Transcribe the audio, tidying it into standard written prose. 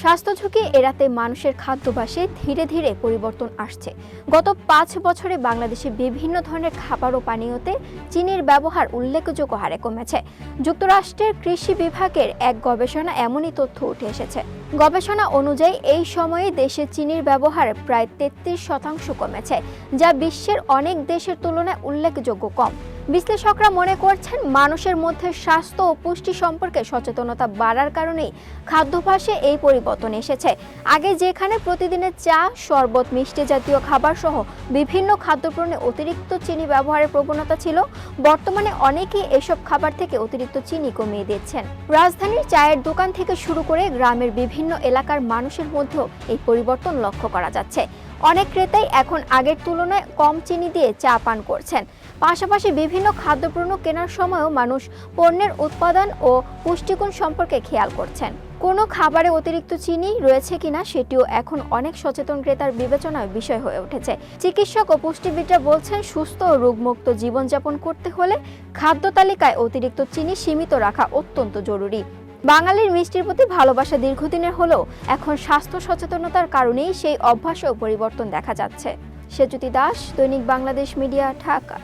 স্বাস্থ্য ঝুঁকি এড়াতে মানুষের খাদ্যাভ্যাসে ধীরে ধীরে পরিবর্তন আসছে। গত 5 বছরে বাংলাদেশে বিভিন্ন ধরনের খাবার ও পানীয়তে চিনির ব্যবহার উল্লেখযোগ্য হারে কমেছে। যুক্তরাষ্ট্রের কৃষি বিভাগের এক গবেষণা এমনই তথ্য উঠে এসেছে। গবেষণা অনুযায়ী এই সময়ে দেশে চিনির ব্যবহার প্রায় 33% কমেছে, যা বিশ্বের অনেক দেশের তুলনায় উল্লেখযোগ্য কম। বিশ্লেষকরা মনে করছেন, মানুষের মধ্যে স্বাস্থ্য ও পুষ্টি সম্পর্কে সচেতনতা বাড়ার কারণেই খাদ্যাভ্যাসে এই পরিবর্তন এসেছে। আগে যেখানে প্রতিদিনের চা, শরবত, মিষ্টি জাতীয় খাবার সহ বিভিন্ন খাদ্যপণ্যে অতিরিক্ত চিনি ব্যবহারের প্রবণতা ছিল, বর্তমানে অনেকেই এসব খাবার থেকে অতিরিক্ত চিনি কমিয়ে দিচ্ছেন। রাজধানীর চায়ের দোকান থেকে শুরু করে গ্রামের বিভিন্ন এলাকার মানুষের মধ্যেও এই পরিবর্তন লক্ষ্য করা যাচ্ছে। অনেক ক্রেতাই এখন আগের তুলনায় কম চিনি দিয়ে চা পান করছেন। পাশাপাশি বিভিন্ন খাদ্যপণ্য কেনার সময়ও মানুষ পণ্যের উৎপাদন ও পুষ্টিগুণ সম্পর্কে খেয়াল করছেন। কোনো খাবারে অতিরিক্ত চিনি রয়েছে কিনা সেটিও এখন অনেক সচেতন ক্রেতার বিবেচনার বিষয় হয়ে উঠেছে। চিকিৎসক ও পুষ্টিবিদরা বলছেন, সুস্থ ও রোগমুক্ত জীবনযাপন করতে হলে খাদ্য তালিকায় অতিরিক্ত চিনি সীমিত রাখা অত্যন্ত জরুরি। বাঙালির মিষ্টির প্রতি ভালোবাসা দীর্ঘদিনের হলেও এখন স্বাস্থ্য সচেতনতার কারণেই সেই অভ্যাসেও পরিবর্তন দেখা যাচ্ছে। সেজুতি দাস, দৈনিক বাংলাদেশ মিডিয়া, ঢাকা।